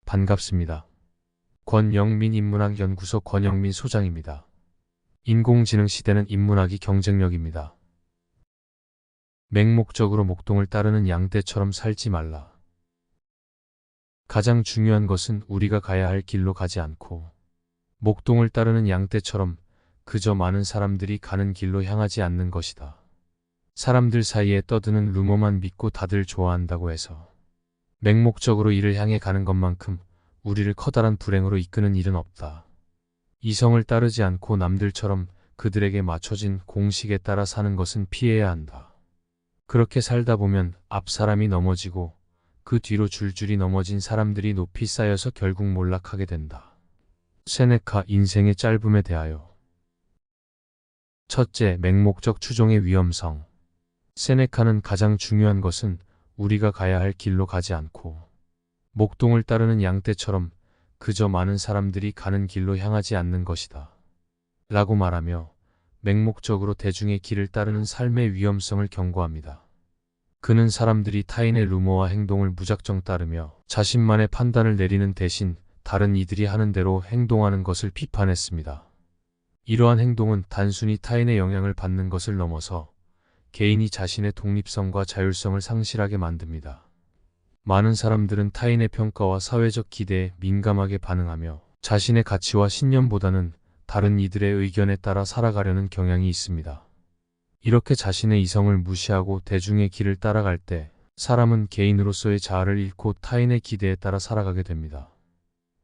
반갑습니다. 권영민 인문학연구소 권영민 소장입니다. 인공지능 시대는 인문학이 경쟁력입니다. 맹목적으로 목동을 따르는 양떼처럼 살지 말라. 가장 중요한 것은 우리가 가야 할 길로 가지 않고 목동을 따르는 양떼처럼 그저 많은 사람들이 가는 길로 향하지 않는 것이다. 사람들 사이에 떠드는 루머만 믿고 다들 좋아한다고 해서 맹목적으로 이를 향해 가는 것만큼 우리를 커다란 불행으로 이끄는 일은 없다. 이성을 따르지 않고 남들처럼 그들에게 맞춰진 공식에 따라 사는 것은 피해야 한다. 그렇게 살다 보면 앞 사람이 넘어지고 그 뒤로 줄줄이 넘어진 사람들이 높이 쌓여서 결국 몰락하게 된다. 세네카 인생의 짧음에 대하여. 첫째, 맹목적 추종의 위험성. 세네카는 가장 중요한 것은 우리가 가야 할 길로 가지 않고 목동을 따르는 양떼처럼 그저 많은 사람들이 가는 길로 향하지 않는 것이다. 라고 말하며 맹목적으로 대중의 길을 따르는 삶의 위험성을 경고합니다. 그는 사람들이 타인의 루머와 행동을 무작정 따르며 자신만의 판단을 내리는 대신 다른 이들이 하는 대로 행동하는 것을 비판했습니다. 이러한 행동은 단순히 타인의 영향을 받는 것을 넘어서 개인이 자신의 독립성과 자율성을 상실하게 만듭니다. 많은 사람들은 타인의 평가와 사회적 기대에 민감하게 반응하며 자신의 가치와 신념보다는 다른 이들의 의견에 따라 살아가려는 경향이 있습니다. 이렇게 자신의 이성을 무시하고 대중의 길을 따라갈 때 사람은 개인으로서의 자아를 잃고 타인의 기대에 따라 살아가게 됩니다.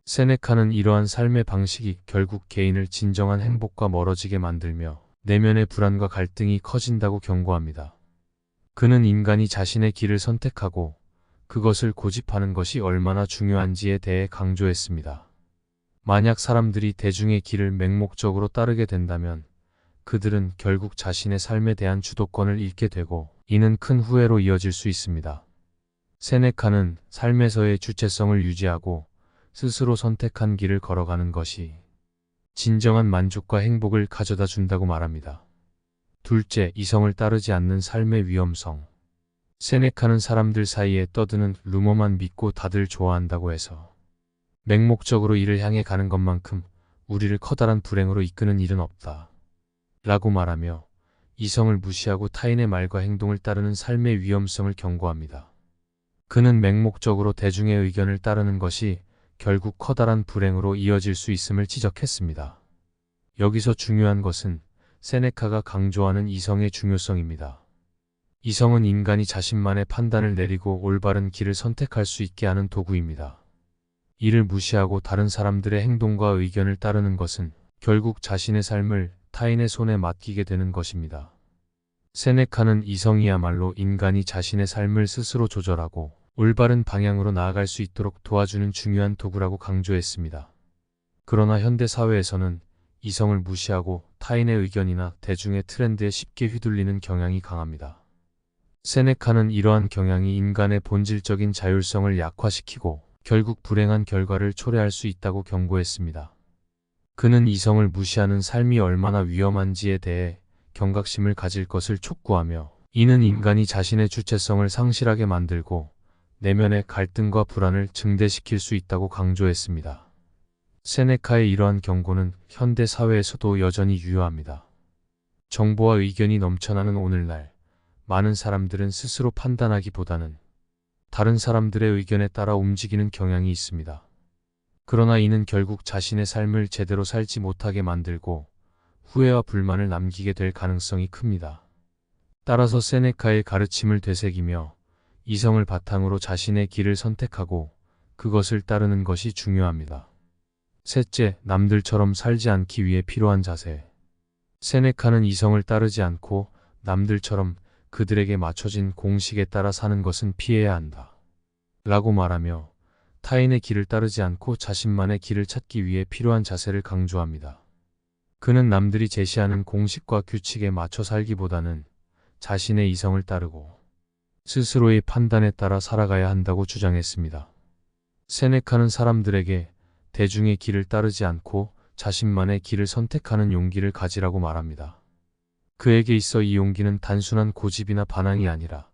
세네카는 이러한 삶의 방식이 결국 개인을 진정한 행복과 멀어지게 만들며 내면의 불안과 갈등이 커진다고 경고합니다. 그는 인간이 자신의 길을 선택하고 그것을 고집하는 것이 얼마나 중요한지에 대해 강조했습니다. 만약 사람들이 대중의 길을 맹목적으로 따르게 된다면 그들은 결국 자신의 삶에 대한 주도권을 잃게 되고 이는 큰 후회로 이어질 수 있습니다. 세네카는 삶에서의 주체성을 유지하고 스스로 선택한 길을 걸어가는 것이 진정한 만족과 행복을 가져다 준다고 말합니다. 둘째, 이성을 따르지 않는 삶의 위험성. 세네카는 사람들 사이에 떠드는 루머만 믿고 다들 좋아한다고 해서 맹목적으로 이를 향해 가는 것만큼 우리를 커다란 불행으로 이끄는 일은 없다. 라고 말하며 이성을 무시하고 타인의 말과 행동을 따르는 삶의 위험성을 경고합니다. 그는 맹목적으로 대중의 의견을 따르는 것이 결국 커다란 불행으로 이어질 수 있음을 지적했습니다. 여기서 중요한 것은 세네카가 강조하는 이성의 중요성입니다. 이성은 인간이 자신만의 판단을 내리고 올바른 길을 선택할 수 있게 하는 도구입니다. 이를 무시하고 다른 사람들의 행동과 의견을 따르는 것은 결국 자신의 삶을 타인의 손에 맡기게 되는 것입니다. 세네카는 이성이야말로 인간이 자신의 삶을 스스로 조절하고 올바른 방향으로 나아갈 수 있도록 도와주는 중요한 도구라고 강조했습니다. 그러나 현대 사회에서는 이성을 무시하고 타인의 의견이나 대중의 트렌드에 쉽게 휘둘리는 경향이 강합니다. 세네카는 이러한 경향이 인간의 본질적인 자율성을 약화시키고 결국 불행한 결과를 초래할 수 있다고 경고했습니다. 그는 이성을 무시하는 삶이 얼마나 위험한지에 대해 경각심을 가질 것을 촉구하며 이는 인간이 자신의 주체성을 상실하게 만들고 내면의 갈등과 불안을 증대시킬 수 있다고 강조했습니다. 세네카의 이러한 경고는 현대 사회에서도 여전히 유효합니다. 정보와 의견이 넘쳐나는 오늘날, 많은 사람들은 스스로 판단하기보다는 다른 사람들의 의견에 따라 움직이는 경향이 있습니다. 그러나 이는 결국 자신의 삶을 제대로 살지 못하게 만들고 후회와 불만을 남기게 될 가능성이 큽니다. 따라서 세네카의 가르침을 되새기며 이성을 바탕으로 자신의 길을 선택하고 그것을 따르는 것이 중요합니다. 셋째, 남들처럼 살지 않기 위해 필요한 자세. 세네카는 이성을 따르지 않고 남들처럼 그들에게 맞춰진 공식에 따라 사는 것은 피해야 한다. 라고 말하며 타인의 길을 따르지 않고 자신만의 길을 찾기 위해 필요한 자세를 강조합니다. 그는 남들이 제시하는 공식과 규칙에 맞춰 살기보다는 자신의 이성을 따르고 스스로의 판단에 따라 살아가야 한다고 주장했습니다. 세네카는 사람들에게 대중의 길을 따르지 않고 자신만의 길을 선택하는 용기를 가지라고 말합니다. 그에게 있어 이 용기는 단순한 고집이나 반항이 아니라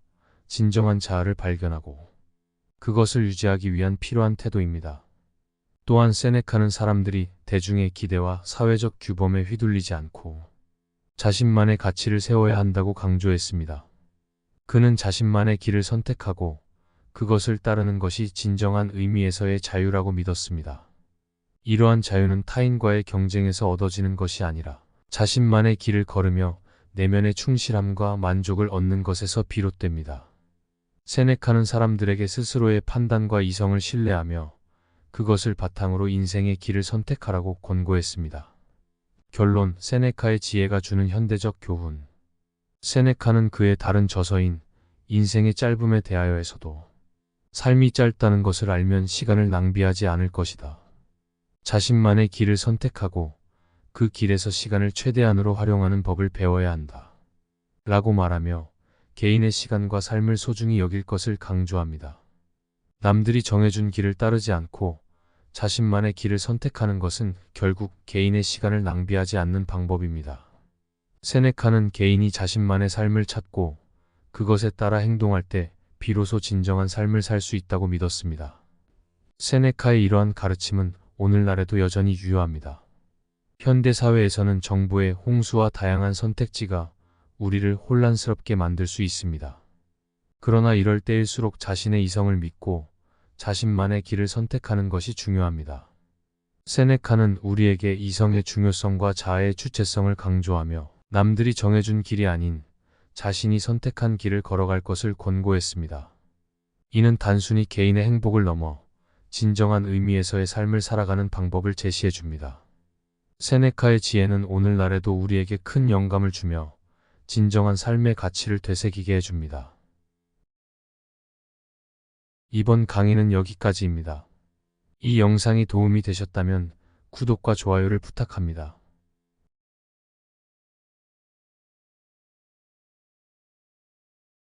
진정한 자아를 발견하고 그것을 유지하기 위한 필요한 태도입니다. 또한 세네카는 사람들이 대중의 기대와 사회적 규범에 휘둘리지 않고 자신만의 가치를 세워야 한다고 강조했습니다. 그는 자신만의 길을 선택하고 그것을 따르는 것이 진정한 의미에서의 자유라고 믿었습니다. 이러한 자유는 타인과의 경쟁에서 얻어지는 것이 아니라 자신만의 길을 걸으며 내면의 충실함과 만족을 얻는 것에서 비롯됩니다. 세네카는 사람들에게 스스로의 판단과 이성을 신뢰하며 그것을 바탕으로 인생의 길을 선택하라고 권고했습니다. 결론, 세네카의 지혜가 주는 현대적 교훈. 세네카는 그의 다른 저서인 인생의 짧음에 대하여에서도 삶이 짧다는 것을 알면 시간을 낭비하지 않을 것이다. 자신만의 길을 선택하고 그 길에서 시간을 최대한으로 활용하는 법을 배워야 한다. 라고 말하며 개인의 시간과 삶을 소중히 여길 것을 강조합니다. 남들이 정해준 길을 따르지 않고 자신만의 길을 선택하는 것은 결국 개인의 시간을 낭비하지 않는 방법입니다. 세네카는 개인이 자신만의 삶을 찾고 그것에 따라 행동할 때 비로소 진정한 삶을 살 수 있다고 믿었습니다. 세네카의 이러한 가르침은 오늘날에도 여전히 유효합니다. 현대 사회에서는 정보의 홍수와 다양한 선택지가 우리를 혼란스럽게 만들 수 있습니다. 그러나 이럴 때일수록 자신의 이성을 믿고 자신만의 길을 선택하는 것이 중요합니다. 세네카는 우리에게 이성의 중요성과 자아의 주체성을 강조하며 남들이 정해준 길이 아닌 자신이 선택한 길을 걸어갈 것을 권고했습니다. 이는 단순히 개인의 행복을 넘어 진정한 의미에서의 삶을 살아가는 방법을 제시해 줍니다. 세네카의 지혜는 오늘날에도 우리에게 큰 영감을 주며 진정한 삶의 가치를 되새기게 해줍니다. 이번 강의는 여기까지입니다. 이 영상이 도움이 되셨다면 구독과 좋아요를 부탁합니다.